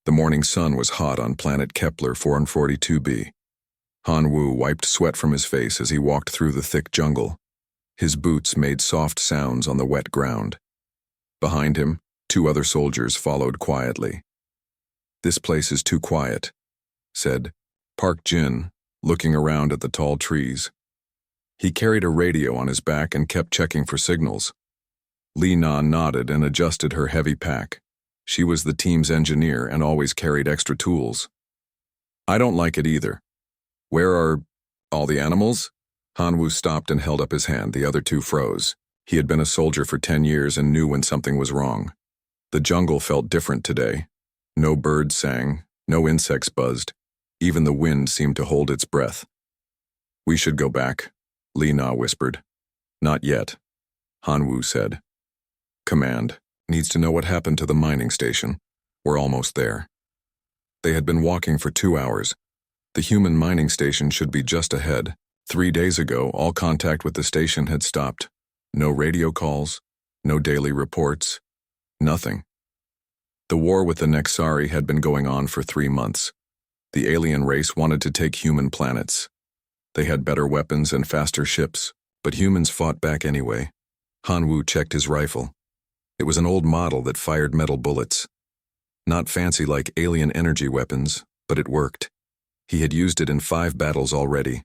The morning sun was hot on planet Kepler 442b. Han Wu wiped sweat from his face as he walked through the thick jungle. His boots made soft sounds on the wet ground. Behind him, 2 other soldiers followed quietly. "This place is too quiet," said Park Jin, looking around at the tall trees. He carried a radio on his back and kept checking for signals. Li Na nodded and adjusted her heavy pack. She was the team's engineer and always carried extra tools. "I don't like it either. Where are all the animals?" Han Wu stopped and held up his hand. The other 2 froze. He had been a soldier for 10 years and knew when something was wrong. The jungle felt different today. No birds sang, no insects buzzed. Even the wind seemed to hold its breath. "We should go back," Li Na whispered. "Not yet," Han Wu said. "Command needs to know what happened to the mining station. We're almost there." They had been walking for 2 hours. The human mining station should be just ahead. 3 days ago, all contact with the station had stopped. No radio calls, no daily reports, nothing. The war with the Nexari had been going on for 3 months. The alien race wanted to take human planets. They had better weapons and faster ships, but humans fought back anyway. Han Wu checked his rifle. It was an old model that fired metal bullets. Not fancy like alien energy weapons, but it worked. He had used it in 5 battles already.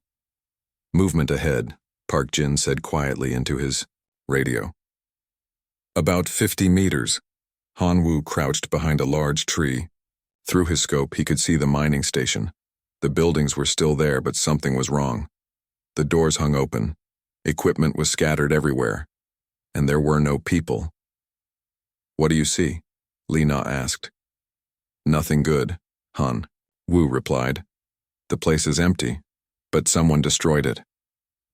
"Movement ahead," Park Jin said quietly into his radio. About 50 meters. Han Wu crouched behind a large tree. Through his scope, he could see the mining station. The buildings were still there, but something was wrong. The doors hung open. Equipment was scattered everywhere. And there were no people. "What do you see?" Li Na asked. "Nothing good," Han Wu replied. "The place is empty, but someone destroyed it."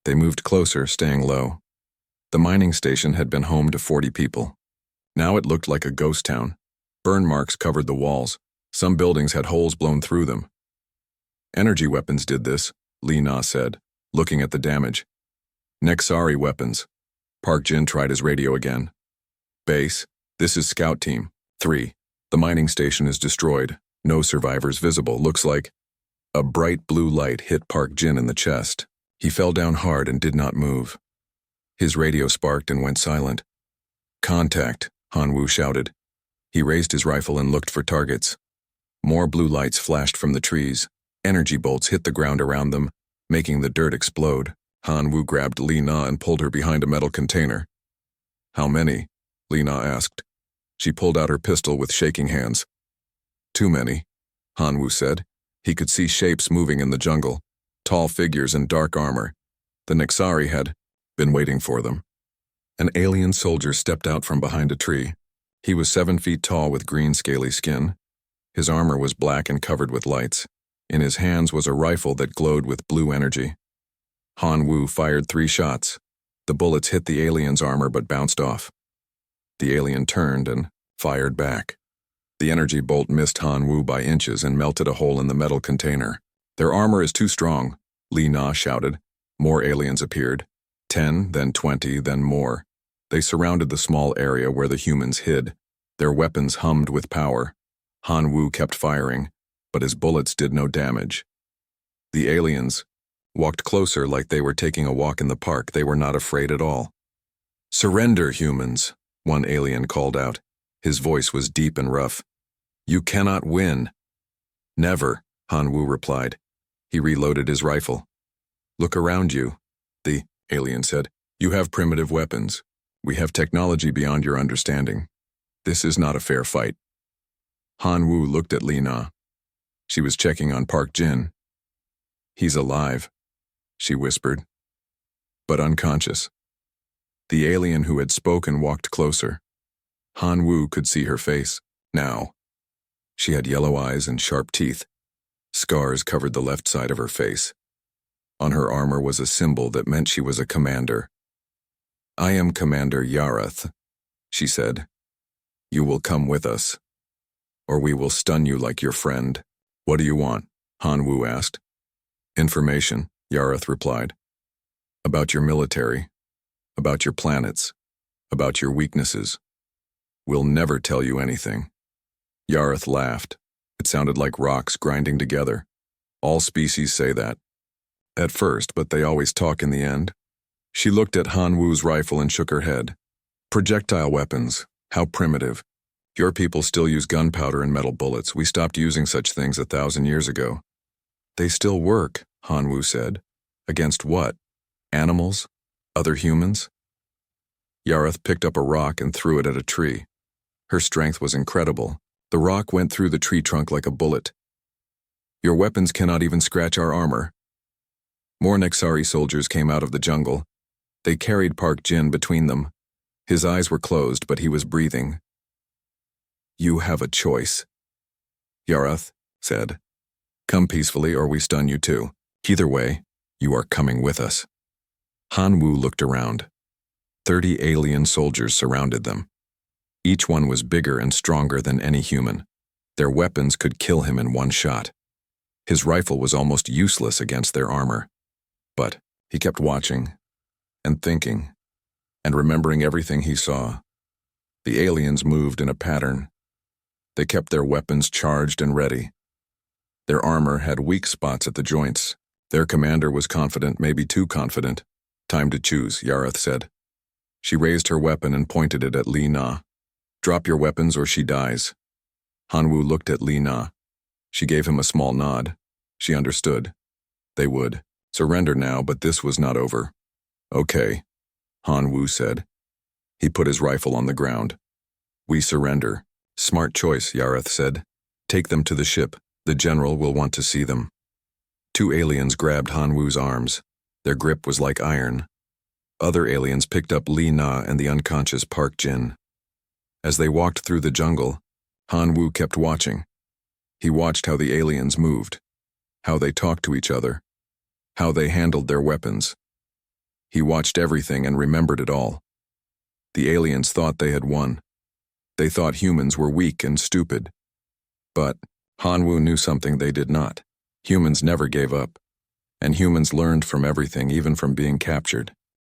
They moved closer, staying low. The mining station had been home to 40 people. Now it looked like a ghost town. Burn marks covered the walls. Some buildings had holes blown through them. "Energy weapons did this," Li Na said, looking at the damage. "Nexari weapons." Park Jin tried his radio again. "Base, this is Scout Team 3. The mining station is destroyed. No survivors visible. Looks like..." A bright blue light hit Park Jin in the chest. He fell down hard and did not move. His radio sparked and went silent. "Contact," Han Wu shouted. He raised his rifle and looked for targets. More blue lights flashed from the trees. Energy bolts hit the ground around them, making the dirt explode. Han Wu grabbed Li Na and pulled her behind a metal container. "How many?" Li Na asked. She pulled out her pistol with shaking hands. "Too many," Han Wu said. He could see shapes moving in the jungle, tall figures in dark armor. The Nexari had been waiting for them. An alien soldier stepped out from behind a tree. He was 7 feet tall with green scaly skin. His armor was black and covered with lights. In his hands was a rifle that glowed with blue energy. Han Wu fired 3 shots. The bullets hit the alien's armor but bounced off. The alien turned and fired back. The energy bolt missed Han Wu by inches and melted a hole in the metal container. "Their armor is too strong," Li Na shouted. More aliens appeared. 10, then 20, then more. They surrounded the small area where the humans hid. Their weapons hummed with power. Han Wu kept firing, but his bullets did no damage. The aliens walked closer like they were taking a walk in the park. They were not afraid at all. "Surrender, humans," one alien called out. His voice was deep and rough. "You cannot win." "Never," Han Wu replied. He reloaded his rifle. "Look around you," the alien said. "You have primitive weapons. We have technology beyond your understanding. This is not a fair fight." Han Wu looked at Li Na. She was checking on Park Jin. "He's alive," she whispered, "but unconscious." The alien who had spoken walked closer. Han Wu could see her face, now. She had yellow eyes and sharp teeth. Scars covered the left side of her face. On her armor was a symbol that meant she was a commander. "I am Commander Yarath," she said. "You will come with us, or we will stun you like your friend." "What do you want?" Han Wu asked. "Information," Yarath replied. "About your military, about your planets, about your weaknesses. We'll never tell you anything." Yarath laughed. It sounded like rocks grinding together. All species say that. At first, but they always talk in the end. She looked at Han Wu's rifle and shook her head. Projectile weapons. How primitive. Your people still use gunpowder and metal bullets. We stopped using such things 1,000 years ago. They still work, Han Wu said. Against what? Animals? Other humans? Yareth picked up a rock and threw it at a tree. Her strength was incredible. The rock went through the tree trunk like a bullet. Your weapons cannot even scratch our armor. More Nexari soldiers came out of the jungle. They carried Park Jin between them. His eyes were closed, but he was breathing. You have a choice, Yareth said. Come peacefully or we stun you too. Either way, you are coming with us. Han Wu looked around. 30 alien soldiers surrounded them. Each one was bigger and stronger than any human. Their weapons could kill him in one shot. His rifle was almost useless against their armor. But he kept watching and thinking and remembering everything he saw. The aliens moved in a pattern. They kept their weapons charged and ready. Their armor had weak spots at the joints. Their commander was confident, maybe too confident. Time to choose, Yareth said. She raised her weapon and pointed it at Li Na. Drop your weapons or she dies. Han Wu looked at Li Na. She gave him a small nod. She understood. They would surrender now, but this was not over. Okay, Han Wu said. He put his rifle on the ground. We surrender. Smart choice, Yareth said. Take them to the ship. The general will want to see them. 2 aliens grabbed Han Wu's arms. Their grip was like iron. Other aliens picked up Li Na and the unconscious Park Jin. As they walked through the jungle, Han Wu kept watching. He watched how the aliens moved, how they talked to each other, how they handled their weapons. He watched everything and remembered it all. The aliens thought they had won. They thought humans were weak and stupid. But Han Wu knew something they did not. Humans never gave up. And humans learned from everything, even from being captured.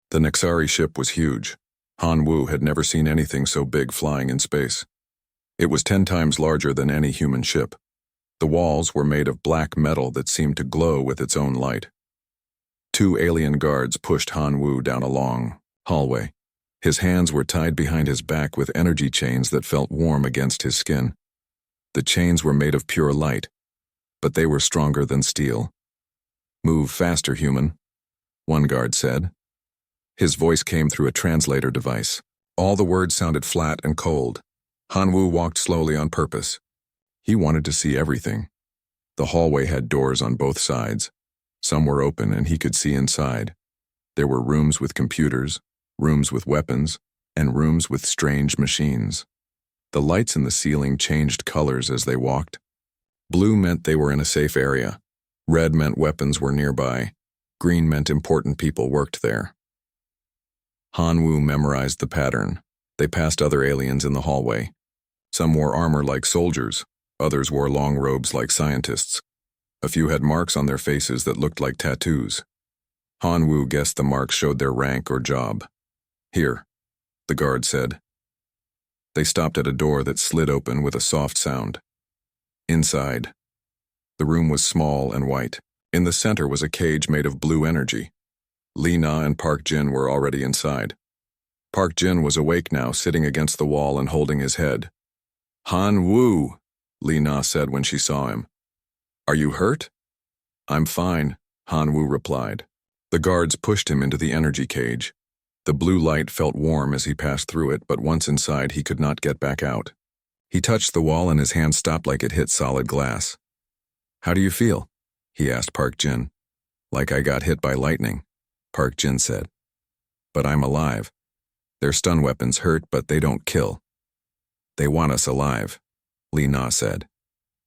The Nexari ship was huge. Han Wu had never seen anything so big flying in space. It was 10 times larger than any human ship. The walls were made of black metal that seemed to glow with its own light. 2 alien guards pushed Han Wu down a long hallway. His hands were tied behind his back with energy chains that felt warm against his skin. The chains were made of pure light, but they were stronger than steel. Move faster, human, one guard said. His voice came through a translator device. All the words sounded flat and cold. Han Wu walked slowly on purpose. He wanted to see everything. The hallway had doors on both sides. Some were open and he could see inside. There were rooms with computers, rooms with weapons, and rooms with strange machines. The lights in the ceiling changed colors as they walked. Blue meant they were in a safe area. Red meant weapons were nearby. Green meant important people worked there. Han Wu memorized the pattern. They passed other aliens in the hallway. Some wore armor like soldiers. Others wore long robes like scientists. A few had marks on their faces that looked like tattoos. Han Wu guessed the marks showed their rank or job. Here, the guard said. They stopped at a door that slid open with a soft sound. Inside, the room was small and white. In the center was a cage made of blue energy. Li Na and Park Jin were already inside. Park Jin was awake now, sitting against the wall and holding his head. Han Wu, Li Na said when she saw him. Are you hurt? I'm fine, Han Wu replied. The guards pushed him into the energy cage. The blue light felt warm as he passed through it, but once inside he could not get back out. He touched the wall and his hand stopped like it hit solid glass. How do you feel? He asked Park Jin. Like I got hit by lightning, Park Jin said. But I'm alive. Their stun weapons hurt, but they don't kill. They want us alive, Li Na said.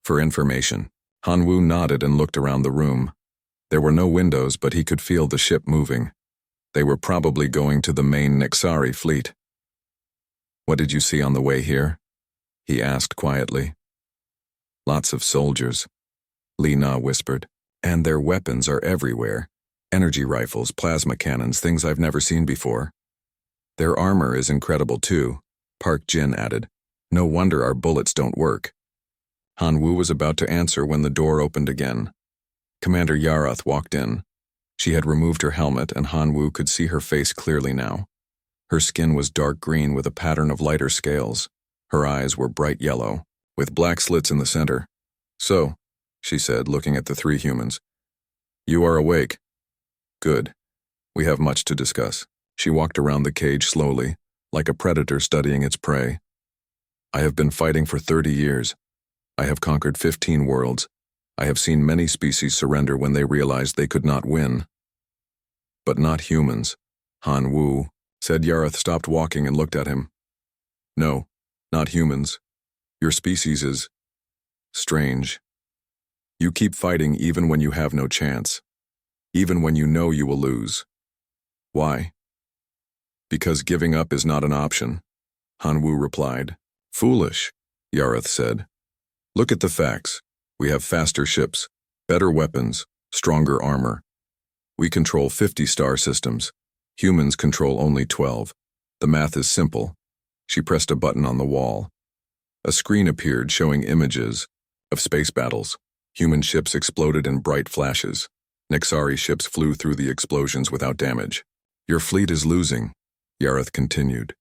For information. Han Wu nodded and looked around the room. There were no windows, but he could feel the ship moving. They were probably going to the main Nexari fleet. What did you see on the way here? He asked quietly. Lots of soldiers, Li Na whispered. And their weapons are everywhere. Energy rifles, plasma cannons, things I've never seen before. Their armor is incredible too, Park Jin added. No wonder our bullets don't work. Han Wu was about to answer when the door opened again. Commander Yarath walked in. She had removed her helmet, and Han Wu could see her face clearly now. Her skin was dark green with a pattern of lighter scales. Her eyes were bright yellow, with black slits in the center. "So," she said, looking at the three humans, "you are awake. Good. We have much to discuss." She walked around the cage slowly, like a predator studying its prey. "I have been fighting for 30 years. I have conquered 15 worlds. I have seen many species surrender when they realized they could not win. But not humans." Han Wu said. Yarath stopped walking and looked at him. "No, not humans. Your species is strange. You keep fighting even when you have no chance, even when you know you will lose. Why?" "Because giving up is not an option," Han Wu replied. "Foolish," Yarath said. "Look at the facts. We have faster ships, better weapons, stronger armor. We control 50 star systems. Humans control only 12. The math is simple." She pressed a button on the wall. A screen appeared showing images of space battles. Human ships exploded in bright flashes. Nexari ships flew through the explosions without damage. "Your fleet is losing," Yarath continued.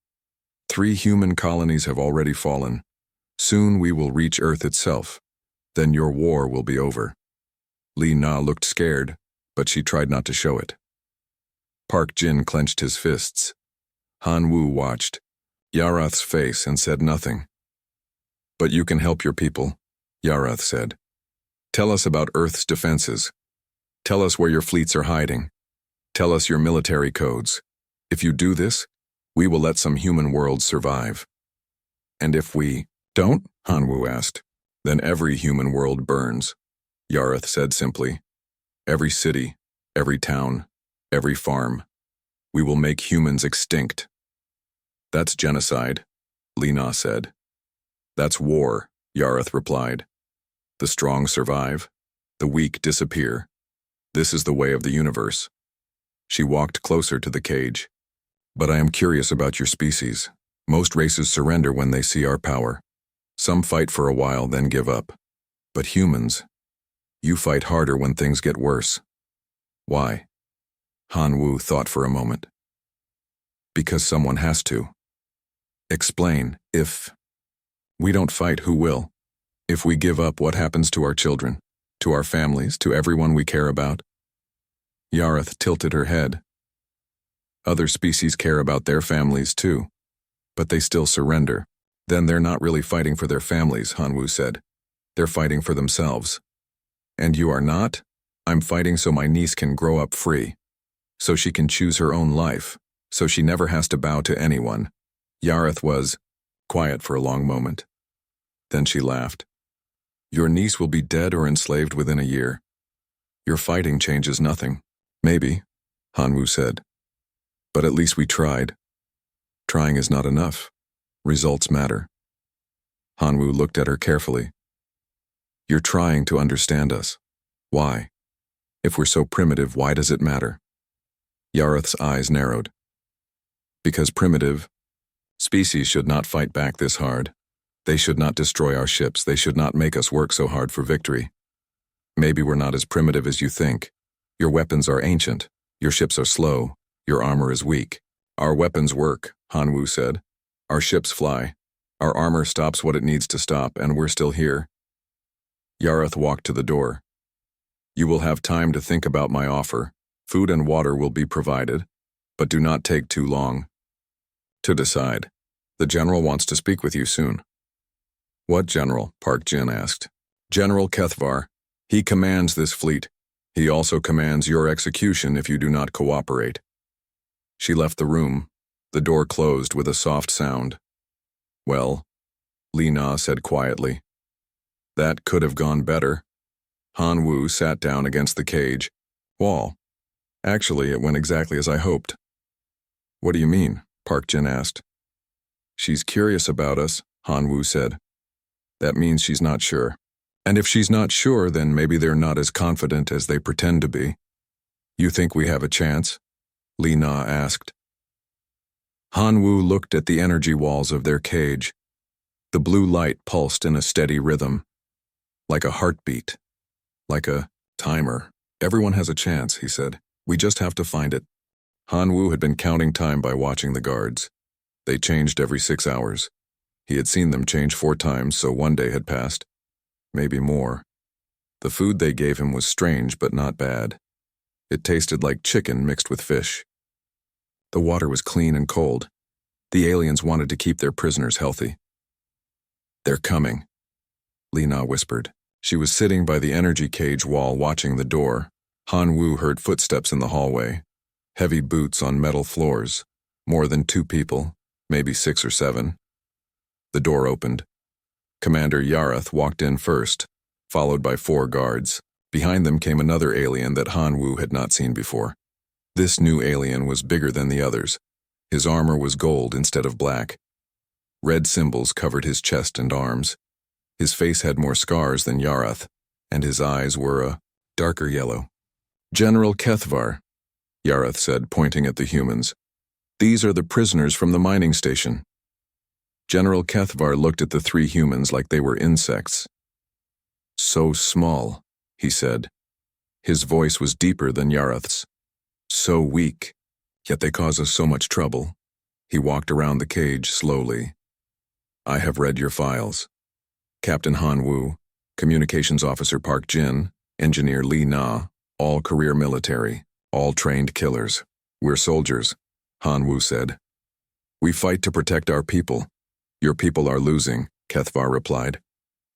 3 human colonies have already fallen. Soon we will reach Earth itself. Then your war will be over. Li Na looked scared, but she tried not to show it. Park Jin clenched his fists. Han Wu watched Yarath's face and said nothing. "But you can help your people," Yarath said. "Tell us about Earth's defenses. Tell us where your fleets are hiding. Tell us your military codes. If you do this, we will let some human worlds survive." "And if we don't?" Han Wu asked. "Then every human world burns," Yarath said simply. "Every city, every town, every farm. We will make humans extinct." "That's genocide," Li Na said. "That's war," Yarath replied. "The strong survive, the weak disappear. This is the way of the universe." She walked closer to the cage. "But I am curious about your species. Most races surrender when they see our power. Some fight for a while, then give up. But humans, you fight harder when things get worse. Why?" Han Wu thought for a moment. "Because someone has to." "Explain. If we don't fight, who will? If we give up, what happens to our children, to our families, to everyone we care about?" Yarath tilted her head. "Other species care about their families too, but they still surrender. Then they're not really fighting for their families," Han Wu said. "They're fighting for themselves." "And you are not?" "I'm fighting so my niece can grow up free, so she can choose her own life, so she never has to bow to anyone." Yarath was quiet for a long moment. Then she laughed. "Your niece will be dead or enslaved within a year. Your fighting changes nothing." "Maybe," Han Wu said. "But at least we tried. Trying is not enough. Results matter." Han Wu looked at her carefully. "You're trying to understand us. Why? If we're so primitive, why does it matter?" Yarath's eyes narrowed. "Because primitive species should not fight back this hard. They should not destroy our ships. They should not make us work so hard for victory. Maybe we're not as primitive as you think. Your weapons are ancient. Your ships are slow. Your armor is weak. Our weapons work," Han Wu said. "Our ships fly. Our armor stops what it needs to stop, and we're still here." Yarath walked to the door. "You will have time to think about my offer. Food and water will be provided, but do not take too long to decide. The general wants to speak with you soon." "What general?" Park Jin asked. "General Kethvar. He commands this fleet. He also commands your execution if you do not cooperate." She left the room. The door closed with a soft sound. "Well," Li Na said quietly. "That could have gone better." Han Wu sat down against the cage wall. "Actually, it went exactly as I hoped." "What do you mean?" Park Jin asked. "She's curious about us," Han Wu said. "That means she's not sure. And if she's not sure, then maybe they're not as confident as they pretend to be." "You think we have a chance?" Li Na asked. Han Wu looked at the energy walls of their cage. The blue light pulsed in a steady rhythm. like a heartbeat, like a timer. Everyone has a chance, he said. We just have to find it. Han Wu had been counting time by watching the guards. They changed every 6 hours. He had seen them change 4 times, so 1 day had passed. Maybe more. The food they gave him was strange, but not bad. It tasted like chicken mixed with fish. The water was clean and cold. The aliens wanted to keep their prisoners healthy. They're coming, Li Na whispered. She was sitting by the energy cage wall watching the door. Han Wu heard footsteps in the hallway. Heavy boots on metal floors. More than 2 people, maybe 6 or 7. The door opened. Commander Yarath walked in first, followed by 4 guards. Behind them came another alien that Han Wu had not seen before. This new alien was bigger than the others. His armor was gold instead of black. Red symbols covered his chest and arms. His face had more scars than Yarath, and his eyes were a darker yellow. General Kethvar, Yarath said, pointing at the humans. These are the prisoners from the mining station. General Kethvar looked at the 3 humans like they were insects. So small, he said. His voice was deeper than Yarath's. So weak, yet they cause us so much trouble. He walked around the cage slowly. I have read your files. Captain Han Wu, Communications Officer Park Jin, Engineer Li Na, all career military, all trained killers. We're soldiers, Han Wu said. We fight to protect our people. Your people are losing, Kethvar replied.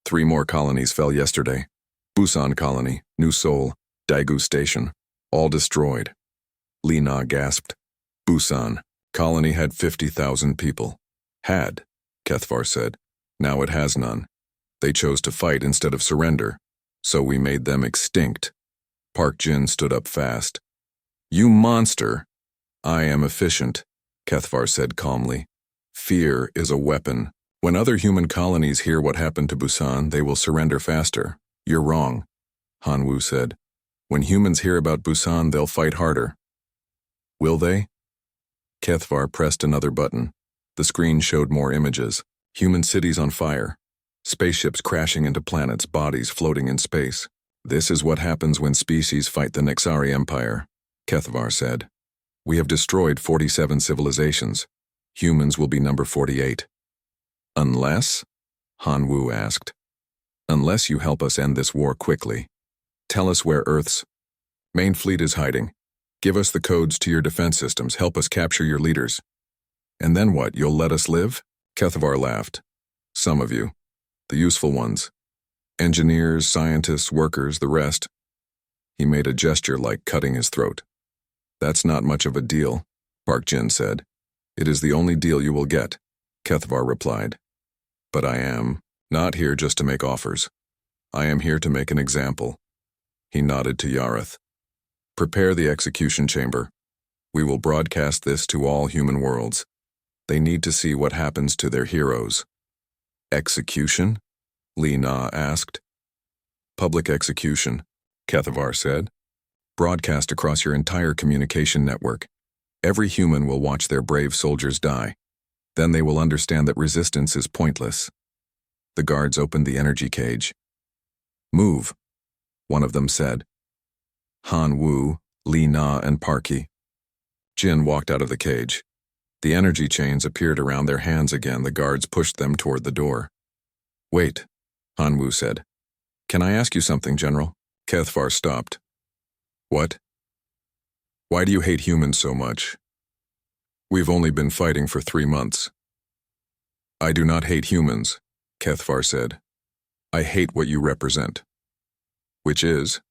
3 more colonies fell yesterday. Busan Colony, New Seoul, Daegu Station, all destroyed. Li Na gasped. Busan Colony had 50,000 people. Had, Kethvar said. Now it has none. They chose to fight instead of surrender, so we made them extinct. Park Jin stood up fast. You monster! I am efficient, Kethvar said calmly. Fear is a weapon. When other human colonies hear what happened to Busan, they will surrender faster. You're wrong, Han Wu said. When humans hear about Busan, they'll fight harder. Will they? Kethvar pressed another button. The screen showed more images. Human cities on fire. Spaceships crashing into planets, bodies floating in space. This is what happens when species fight the Nexari Empire, Kethvar said. We have destroyed 47 civilizations. Humans will be number 48. Unless? Han Wu asked. Unless you help us end this war quickly. Tell us where Earth's main fleet is hiding. Give us the codes to your defense systems. Help us capture your leaders. And then what, you'll let us live? Kethvar laughed. Some of you. The useful ones. Engineers, scientists, workers, the rest. He made a gesture like cutting his throat. That's not much of a deal, Park Jin said. It is the only deal you will get, Kethvar replied. But I am not here just to make offers. I am here to make an example. He nodded to Yarath. Prepare the execution chamber. We will broadcast this to all human worlds. They need to see what happens to their heroes. Execution? Li Na asked. Public execution, Kethvar said. Broadcast across your entire communication network. Every human will watch their brave soldiers die. Then they will understand that resistance is pointless. The guards opened the energy cage. Move, one of them said. Han Wu, Li Na, and Parky. Jin walked out of the cage. The energy chains appeared around their hands again. The guards pushed them toward the door. Wait, Han Wu said. Can I ask you something, General? Kethvar stopped. What? Why do you hate humans so much? We've only been fighting for 3 months. I do not hate humans, Kethvar said. I hate what you represent. Which is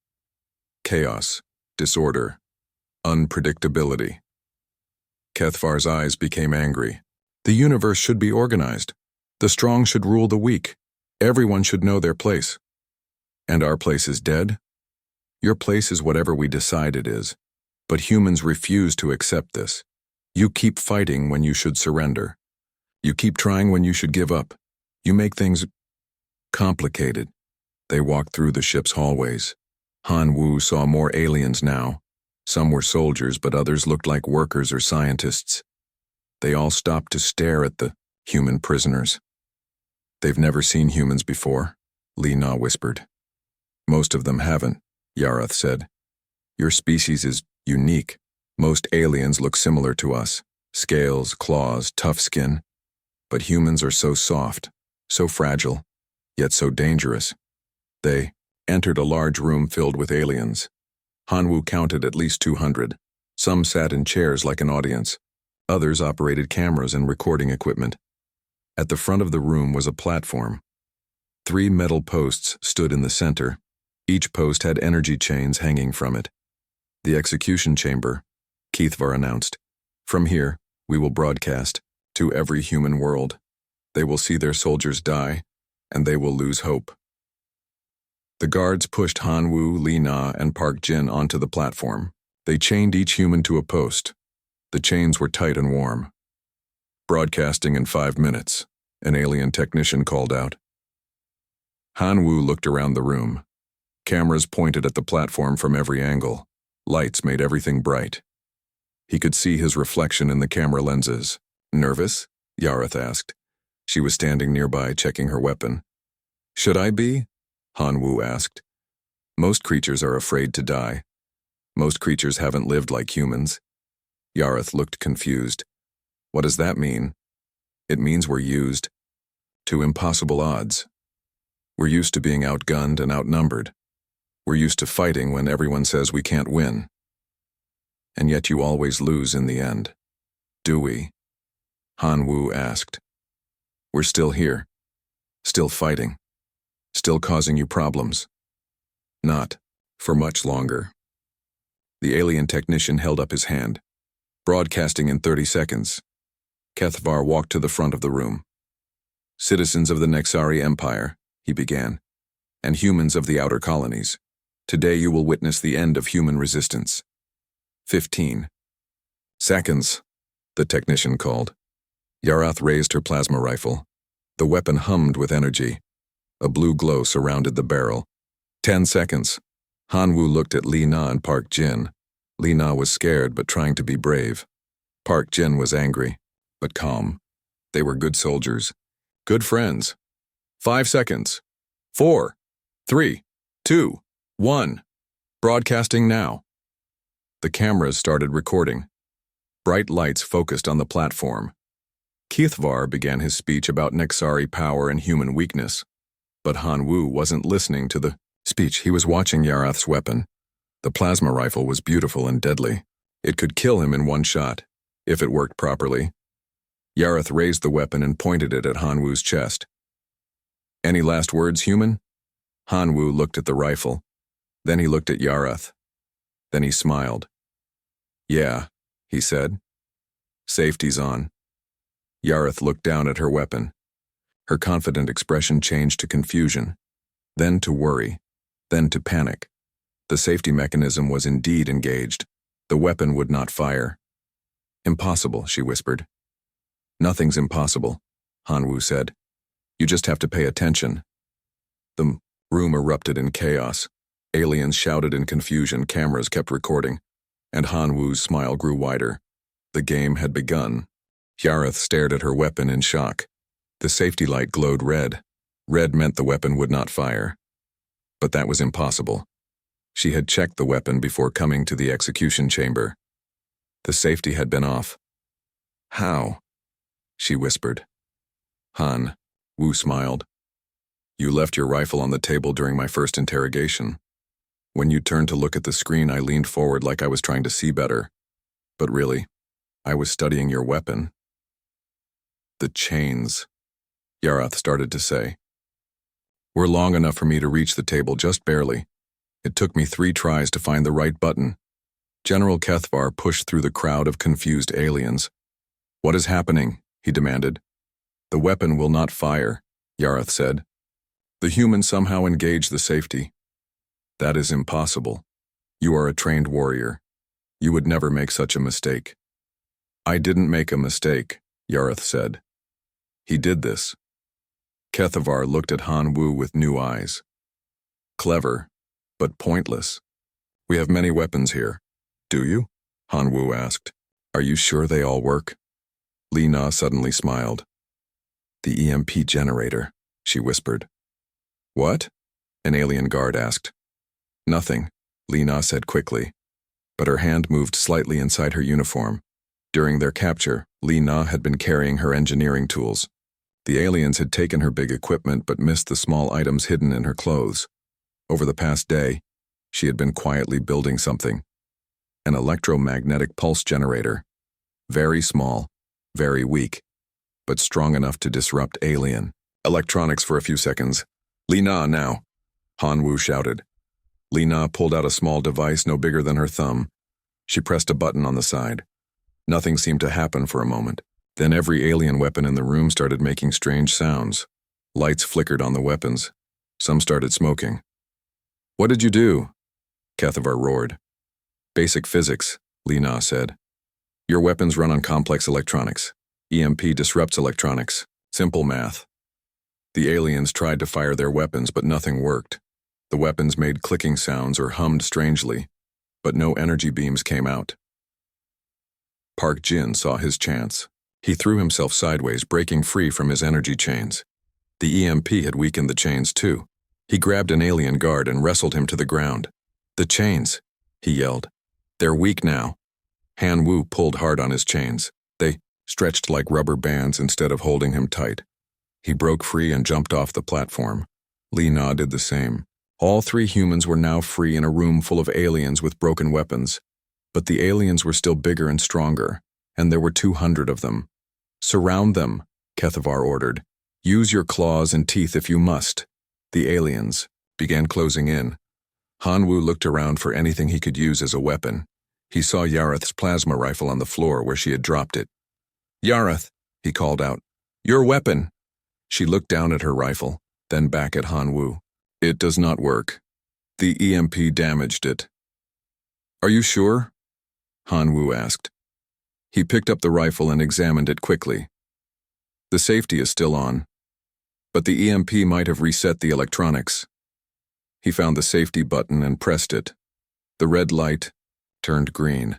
chaos, disorder, unpredictability. Kethvar's eyes became angry. The universe should be organized. The strong should rule the weak. Everyone should know their place. And our place is dead? Your place is whatever we decide it is. But humans refuse to accept this. You keep fighting when you should surrender. You keep trying when you should give up. You make things complicated. They walked through the ship's hallways. Han Wu saw more aliens now. Some were soldiers, but others looked like workers or scientists. They all stopped to stare at the human prisoners. They've never seen humans before, Li Na whispered. Most of them haven't, Yarath said. Your species is unique. Most aliens look similar to us. Scales, claws, tough skin. But humans are so soft, so fragile, yet so dangerous. They entered a large room filled with aliens. Hanwoo counted at least 200. Some sat in chairs like an audience. Others operated cameras and recording equipment. At the front of the room was a platform. 3 metal posts stood in the center. Each post had energy chains hanging from it. The execution chamber, Keithvar announced. From here, we will broadcast to every human world. They will see their soldiers die, and they will lose hope. The guards pushed Hanwoo, Lee Na, and Park Jin onto the platform. They chained each human to a post. The chains were tight and warm. Broadcasting in 5 minutes, an alien technician called out. Hanwoo looked around the room. Cameras pointed at the platform from every angle. Lights made everything bright. He could see his reflection in the camera lenses. Nervous? Yarath asked. She was standing nearby, checking her weapon. Should I be? Hanwoo asked. Most creatures are afraid to die. Most creatures haven't lived like humans. Yarath looked confused. What does that mean? It means we're used to impossible odds. We're used to being outgunned and outnumbered. We're used to fighting when everyone says we can't win. And yet you always lose in the end. Do we? Hanwoo asked. We're still here. Still fighting. Still causing you problems. Not for much longer. The alien technician held up his hand. Broadcasting in 30 seconds. Keithvar walked to the front of the room. Citizens of the Nexari Empire, he began, and humans of the outer colonies. Today you will witness the end of human resistance. 15 seconds, the technician called. Yarath raised her plasma rifle. The weapon hummed with energy. A blue glow surrounded the barrel. 10 seconds. Hanwoo looked at Lee Na and Park Jin. Lee Na was scared but trying to be brave. Park Jin was angry, but calm. They were good soldiers. Good friends. 5 seconds. 4, 3, 2, 1. Broadcasting now. The cameras started recording. Bright lights focused on the platform. Keithvar began his speech about Nexari power and human weakness. But Hanwoo wasn't listening to the speech. He was watching Yarath's weapon. The plasma rifle was beautiful and deadly. It could kill him in one shot, if it worked properly. Yarath raised the weapon and pointed it at Hanwoo's chest. Any last words, human? Hanwoo looked at the rifle. Then he looked at Yarath. Then he smiled. Yeah, he said. Safety's on. Yarath looked down at her weapon. Her confident expression changed to confusion, then to worry, then to panic. The safety mechanism was indeed engaged. The weapon would not fire. Impossible, she whispered. Nothing's impossible, Hanwoo said. You just have to pay attention. The room erupted in chaos. Aliens shouted in confusion, cameras kept recording, and Hanwoo's smile grew wider. The game had begun. Yarath stared at her weapon in shock. The safety light glowed red. Red meant the weapon would not fire. But that was impossible. She had checked the weapon before coming to the execution chamber. The safety had been off. How? She whispered. Hanwoo smiled. You left your rifle on the table during my first interrogation. When you turned to look at the screen, I leaned forward like I was trying to see better. But really, I was studying your weapon. The chains, Yarath started to say. Were long enough for me to reach the table, just barely. It took me 3 tries to find the right button. General Keithvar pushed through the crowd of confused aliens. What is happening? He demanded. The weapon will not fire, Yarath said. The humans somehow engaged the safety. That is impossible. You are a trained warrior. You would never make such a mistake. I didn't make a mistake, Yarath said. He did this. Keithvar looked at Hanwoo with new eyes. Clever, but pointless. We have many weapons here. Do you? Hanwoo asked. Are you sure they all work? Lee Na suddenly smiled. The EMP generator, she whispered. What? An alien guard asked. Nothing, Li Na said quickly, but her hand moved slightly inside her uniform. During their capture, Li Na had been carrying her engineering tools. The aliens had taken her big equipment but missed the small items hidden in her clothes. Over the past day, she had been quietly building something. An electromagnetic pulse generator. Very small, very weak, but strong enough to disrupt alien electronics for a few seconds. Li Na now, Han Wu shouted. Li Na pulled out a small device no bigger than her thumb. She pressed a button on the side. Nothing seemed to happen for a moment. Then every alien weapon in the room started making strange sounds. Lights flickered on the weapons. Some started smoking. "What did you do?" Kethavar roared. "Basic physics," Li Na said. "Your weapons run on complex electronics. EMP disrupts electronics. Simple math." The aliens tried to fire their weapons, but nothing worked. The weapons made clicking sounds or hummed strangely, but no energy beams came out. Park Jin saw his chance. He threw himself sideways, breaking free from his energy chains. The EMP had weakened the chains too. He grabbed an alien guard and wrestled him to the ground. "The chains," he yelled. "They're weak now." Han Wu pulled hard on his chains. They stretched like rubber bands instead of holding him tight. He broke free and jumped off the platform. Li Na did the same. All three humans were now free in a room full of aliens with broken weapons. But the aliens were still bigger and stronger, and there were 200 of them. "Surround them," Kethavar ordered. "Use your claws and teeth if you must." The aliens began closing in. Han Wu looked around for anything he could use as a weapon. He saw Yareth's plasma rifle on the floor where she had dropped it. "Yareth," he called out. "Your weapon." She looked down at her rifle, then back at Han Wu. "It does not work. The EMP damaged it." "Are you sure?" Han Wu asked. He picked up the rifle and examined it quickly. "The safety is still on, but the EMP might have reset the electronics." He found the safety button and pressed it. The red light turned green.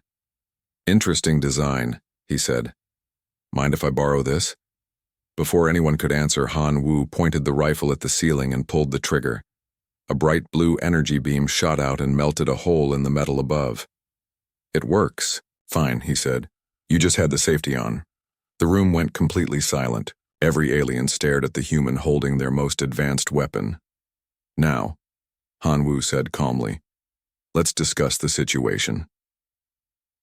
"Interesting design," he said. "Mind if I borrow this?" Before anyone could answer, Han Wu pointed the rifle at the ceiling and pulled the trigger. A bright blue energy beam shot out and melted a hole in the metal above. "It works." "Fine," he said. "You just had the safety on." The room went completely silent. Every alien stared at the human holding their most advanced weapon. "Now," Han Wu said calmly, "let's discuss the situation."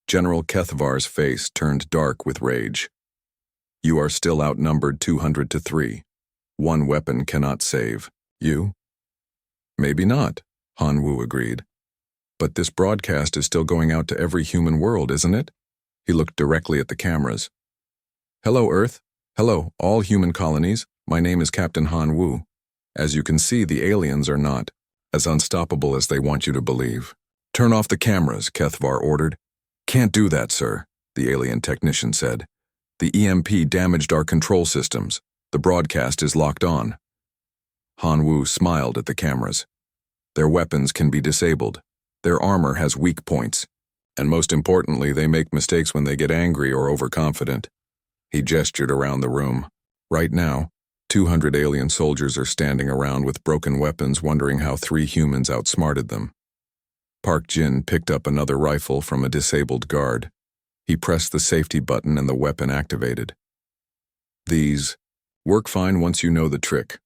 General Kethavar's face turned dark with rage. "You are still outnumbered 200 to 3. One weapon cannot save you." "Maybe not," Han Wu agreed. "But this broadcast is still going out to every human world, isn't it?" He looked directly at the cameras. "Hello, Earth. Hello, all human colonies. My name is Captain Han Wu. As you can see, the aliens are not as unstoppable as they want you to believe." "Turn off the cameras," Kethavar ordered. "Can't do that, sir," the alien technician said. "The EMP damaged our control systems. The broadcast is locked on." Han Wu smiled at the cameras. "Their weapons can be disabled. Their armor has weak points. And most importantly, they make mistakes when they get angry or overconfident." He gestured around the room. Right now, 200 alien soldiers are standing around with broken weapons wondering how 3 humans outsmarted them. Park Jin picked up another rifle from a disabled guard. He pressed the safety button and the weapon activated. "These work fine once you know the trick."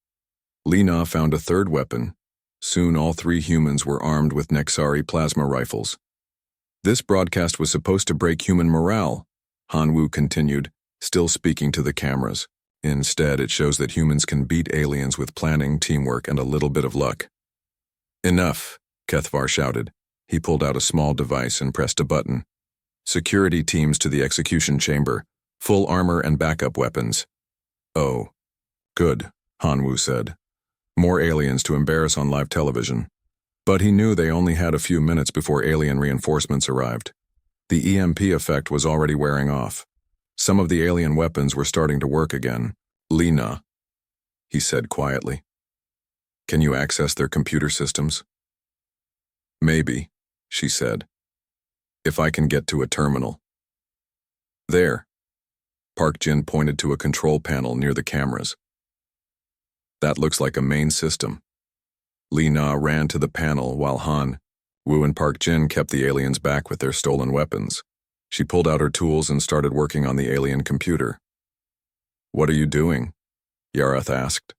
Li Na found a third weapon. Soon all 3 humans were armed with Nexari plasma rifles. "This broadcast was supposed to break human morale," Han Wu continued, still speaking to the cameras. "Instead, it shows that humans can beat aliens with planning, teamwork, and a little bit of luck." "Enough," Kethavar shouted. He pulled out a small device and pressed a button. "Security teams to the execution chamber. Full armor and backup weapons." "Oh, good," Han Wu said. "More aliens to embarrass on live television." But he knew they only had a few minutes before alien reinforcements arrived. The EMP effect was already wearing off. Some of the alien weapons were starting to work again. "Li Na," he said quietly. "Can you access their computer systems?" "Maybe," she said. "If I can get to a terminal." "There." Park Jin pointed to a control panel near the cameras. "That looks like a main system." Li Na ran to the panel while Han Wu and Park Jin kept the aliens back with their stolen weapons. She pulled out her tools and started working on the alien computer. "What are you doing?" Yarath asked.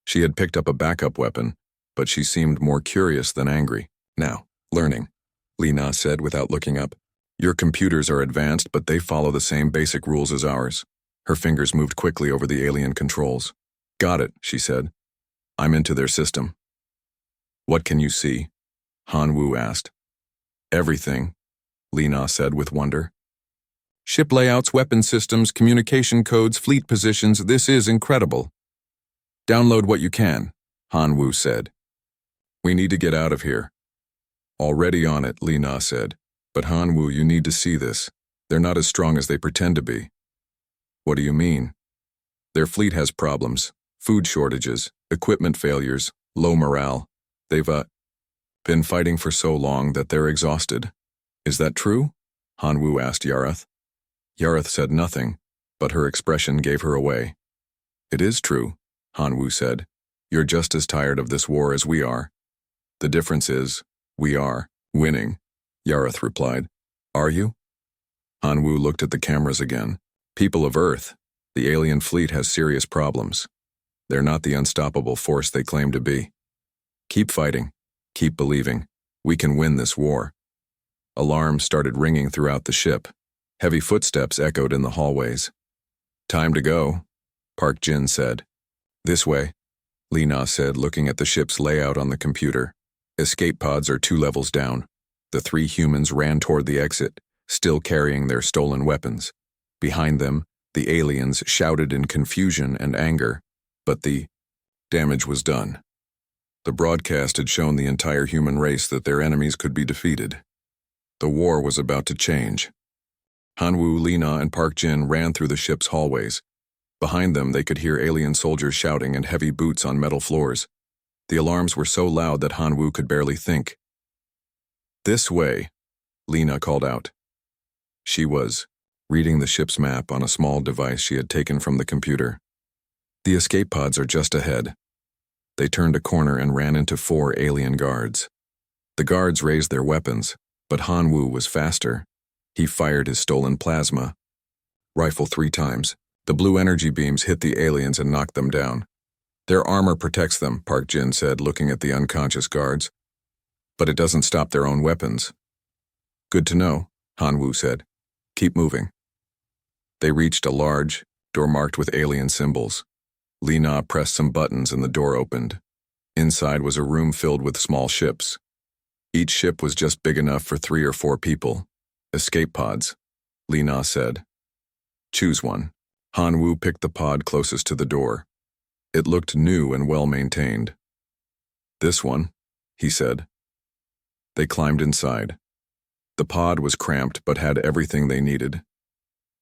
She had picked up a backup weapon, but she seemed more curious than angry. "Now, learning," Lina said without looking up. "Your computers are advanced, but they follow the same basic rules as ours." Her fingers moved quickly over the alien controls. "Got it," she said. "I'm into their system." "What can you see?" Han Wu asked. "Everything," Lina said with wonder. "Ship layouts, weapon systems, communication codes, fleet positions, this is incredible." "Download what you can," Han Wu said. "We need to get out of here." "Already on it," Lina said. "But Han Wu, you need to see this. They're not as strong as they pretend to be." "What do you mean?" "Their fleet has problems, food shortages, equipment failures, low morale. They've, been fighting for so long that they're exhausted." "Is that true?" Han Wu asked Yarath. Yarath said nothing, but her expression gave her away. "It is true," Han Wu said. "You're just as tired of this war as we are. The difference is, we are winning," Yarath replied. "Are you?" Han Wu looked at the cameras again. "People of Earth, the alien fleet has serious problems. They're not the unstoppable force they claim to be. Keep fighting. Keep believing. We can win this war." Alarms started ringing throughout the ship. Heavy footsteps echoed in the hallways. "Time to go," Park Jin said. "This way," Lina said, looking at the ship's layout on the computer. "Escape pods are 2 levels down." The 3 humans ran toward the exit, still carrying their stolen weapons. Behind them, the aliens shouted in confusion and anger, but the damage was done. The broadcast had shown the entire human race that their enemies could be defeated. The war was about to change. Han Wu, Lina, and Park Jin ran through the ship's hallways. Behind them, they could hear alien soldiers shouting and heavy boots on metal floors. The alarms were so loud that Han Wu could barely think. "This way," Lina called out. She was reading the ship's map on a small device she had taken from the computer. "The escape pods are just ahead." They turned a corner and ran into 4 alien guards. The guards raised their weapons, but Han Wu was faster. He fired his stolen plasma rifle 3 times. The blue energy beams hit the aliens and knocked them down. "Their armor protects them," Park Jin said, looking at the unconscious guards. "But it doesn't stop their own weapons." "Good to know," Han Wu said. "Keep moving." They reached a large door marked with alien symbols. Lina pressed some buttons and the door opened. Inside was a room filled with small ships. Each ship was just big enough for 3 or 4 people. "Escape pods," Lina said. "Choose one." Han Wu picked the pod closest to the door. It looked new and well-maintained. "This one," he said. They climbed inside. The pod was cramped but had everything they needed.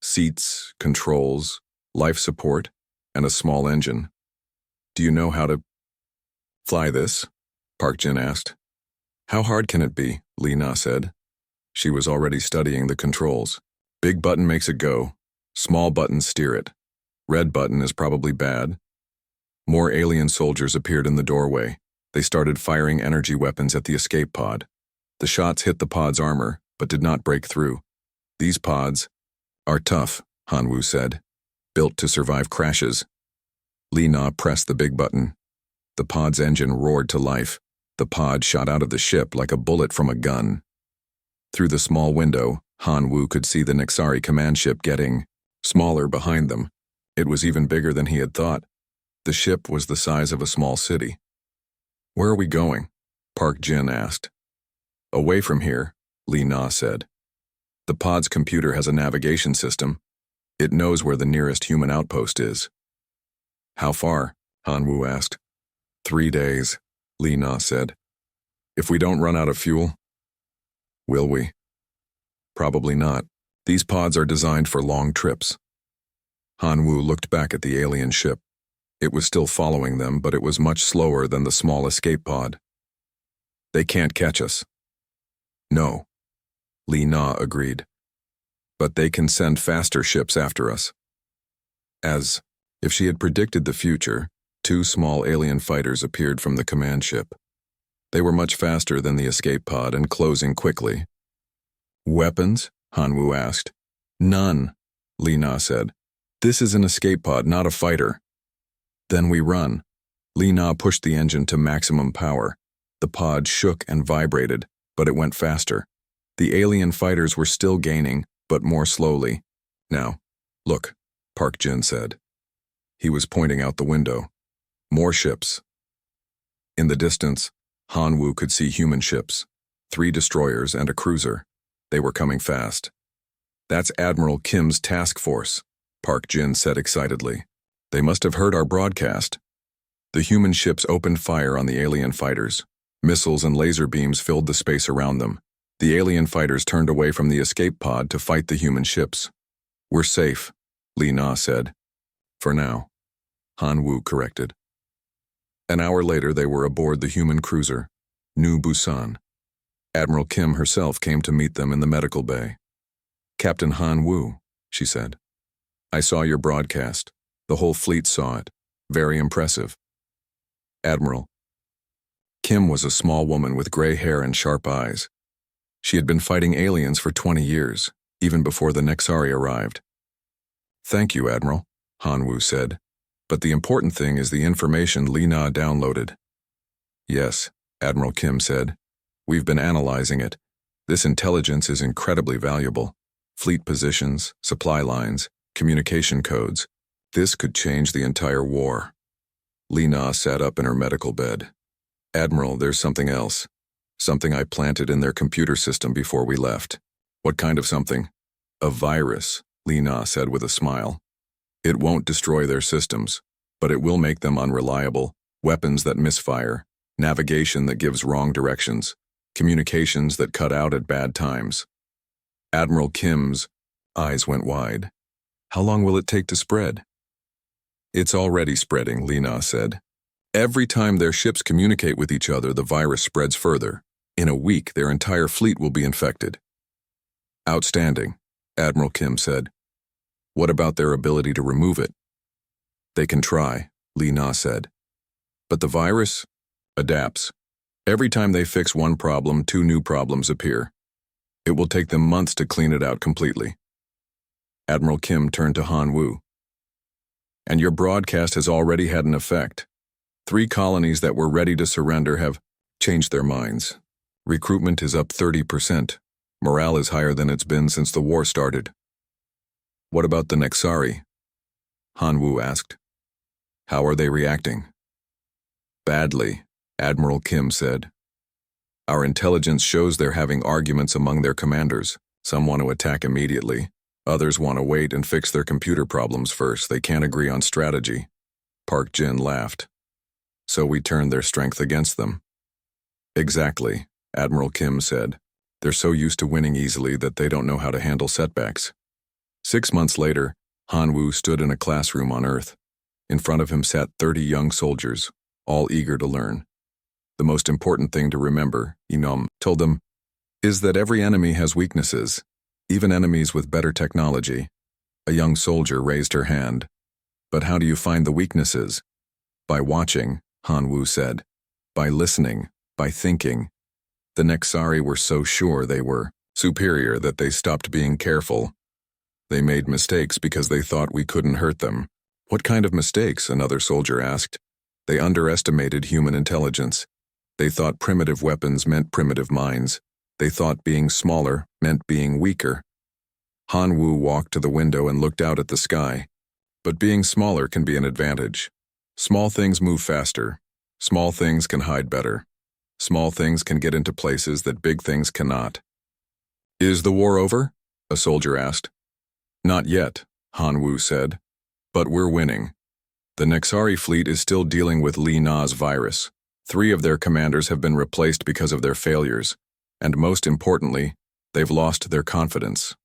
Seats, controls, life support, and a small engine. "Do you know how to fly this?" Park Jin asked. "How hard can it be?" Lina said. She was already studying the controls. "Big button makes it go. Small buttons steer it. Red button is probably bad." More alien soldiers appeared in the doorway. They started firing energy weapons at the escape pod. The shots hit the pod's armor, but did not break through. "These pods are tough," Han Wu said. "Built to survive crashes." Lina pressed the big button. The pod's engine roared to life. The pod shot out of the ship like a bullet from a gun. Through the small window, Han Wu could see the Nixari command ship getting smaller behind them. It was even bigger than he had thought. The ship was the size of a small city. "Where are we going?" Park Jin asked. "Away from here," Lina said. "The pod's computer has a navigation system. It knows where the nearest human outpost is." "How far?" Han Wu asked. 3 days, Lina said. "If we don't run out of fuel?" "Will we?" "Probably not. These pods are designed for long trips." Han Wu looked back at the alien ship. It was still following them, but it was much slower than the small escape pod. "They can't catch us." "No," Lina agreed. "But they can send faster ships after us." As if she had predicted the future, 2 small alien fighters appeared from the command ship. They were much faster than the escape pod and closing quickly. Weapons? Hanwoo asked. None, Li Na said. This is an escape pod, not a fighter. Then we run. Li Na pushed the engine to maximum power. The pod shook and vibrated, but it went faster. The alien fighters were still gaining, but more slowly. Now, look, Park Jin said. He was pointing out the window. More ships. In the distance, Hanwoo could see human ships, 3 destroyers and a cruiser. They were coming fast. That's Admiral Kim's task force, Park Jin said excitedly. They must have heard our broadcast. The human ships opened fire on the alien fighters. Missiles and laser beams filled the space around them. The alien fighters turned away from the escape pod to fight the human ships. We're safe, Li Na said. For now, Hanwoo corrected. An hour later, they were aboard the human cruiser, New Busan. Admiral Kim herself came to meet them in the medical bay. Captain Hanwoo, she said. I saw your broadcast. The whole fleet saw it. Very impressive. Admiral. Kim was a small woman with gray hair and sharp eyes. She had been fighting aliens for 20 years, even before the Nexari arrived. Thank you, Admiral, Hanwoo said. But the important thing is the information Li Na downloaded. Yes, Admiral Kim said. We've been analyzing it. This intelligence is incredibly valuable. Fleet positions, supply lines, communication codes. This could change the entire war. Li Na sat up in her medical bed. Admiral, there's something else. Something I planted in their computer system before we left. What kind of something? A virus, Li Na said with a smile. It won't destroy their systems, but it will make them unreliable, weapons that misfire, navigation that gives wrong directions, communications that cut out at bad times. Admiral Kim's eyes went wide. How long will it take to spread? It's already spreading, Li Na said. Every time their ships communicate with each other, the virus spreads further. In a week, their entire fleet will be infected. Outstanding, Admiral Kim said. What about their ability to remove it? They can try, Li Na said. But the virus adapts. Every time they fix one problem, 2 new problems appear. It will take them months to clean it out completely. Admiral Kim turned to Hanwoo. And your broadcast has already had an effect. 3 colonies that were ready to surrender have changed their minds. Recruitment is up 30%. Morale is higher than it's been since the war started. What about the Nexari? Hanwoo asked. How are they reacting? Badly, Admiral Kim said. Our intelligence shows they're having arguments among their commanders. Some want to attack immediately. Others want to wait and fix their computer problems first. They can't agree on strategy. Park Jin laughed. So we turned their strength against them. Exactly, Admiral Kim said. They're so used to winning easily that they don't know how to handle setbacks. 6 months later, Hanwoo stood in a classroom on Earth. In front of him sat 30 young soldiers, all eager to learn. The most important thing to remember, Inom told them, is that every enemy has weaknesses, even enemies with better technology. A young soldier raised her hand. But how do you find the weaknesses? By watching, Hanwoo said. By listening, by thinking. The Nexari were so sure they were superior that they stopped being careful. They made mistakes because they thought we couldn't hurt them. What kind of mistakes? Another soldier asked. They underestimated human intelligence. They thought primitive weapons meant primitive minds. They thought being smaller meant being weaker. Hanwoo walked to the window and looked out at the sky. But being smaller can be an advantage. Small things move faster. Small things can hide better. Small things can get into places that big things cannot. Is the war over? A soldier asked. Not yet, Hanwoo said. But we're winning. The Nexari fleet is still dealing with Li Na's virus. 3 of their commanders have been replaced because of their failures. And most importantly, they've lost their confidence.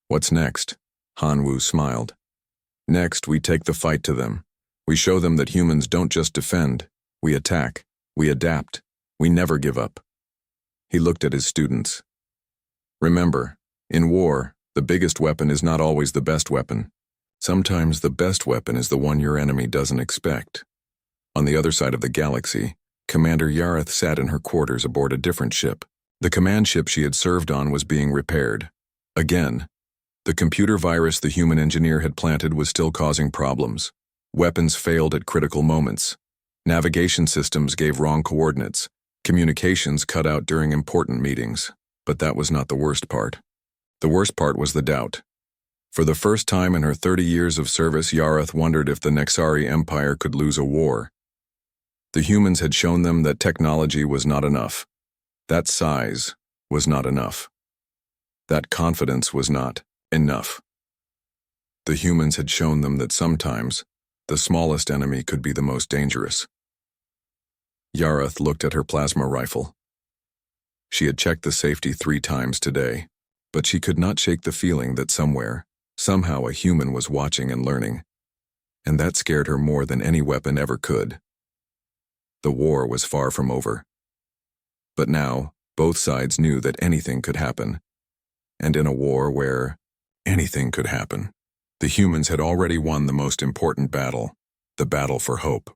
What's next? Hanwoo smiled. Next, we take the fight to them. We show them that humans don't just defend. We attack. We adapt. We never give up. He looked at his students. Remember, in war, the biggest weapon is not always the best weapon. Sometimes the best weapon is the one your enemy doesn't expect. On the other side of the galaxy, Commander Yareth sat in her quarters aboard a different ship. The command ship she had served on was being repaired. Again, the computer virus the human engineer had planted was still causing problems. Weapons failed at critical moments. Navigation systems gave wrong coordinates. Communications cut out during important meetings. But that was not the worst part. The worst part was the doubt. For the first time in her 30 years of service, Yareth wondered if the Nexari Empire could lose a war. The humans had shown them that technology was not enough. That size was not enough. That confidence was not enough. The humans had shown them that sometimes the smallest enemy could be the most dangerous. Yareth looked at her plasma rifle. She had checked the safety 3 times today, but she could not shake the feeling that somewhere, somehow a human was watching and learning. And that scared her more than any weapon ever could. The war was far from over. But now, both sides knew that anything could happen. And in a war where anything could happen, the humans had already won the most important battle, the battle for hope.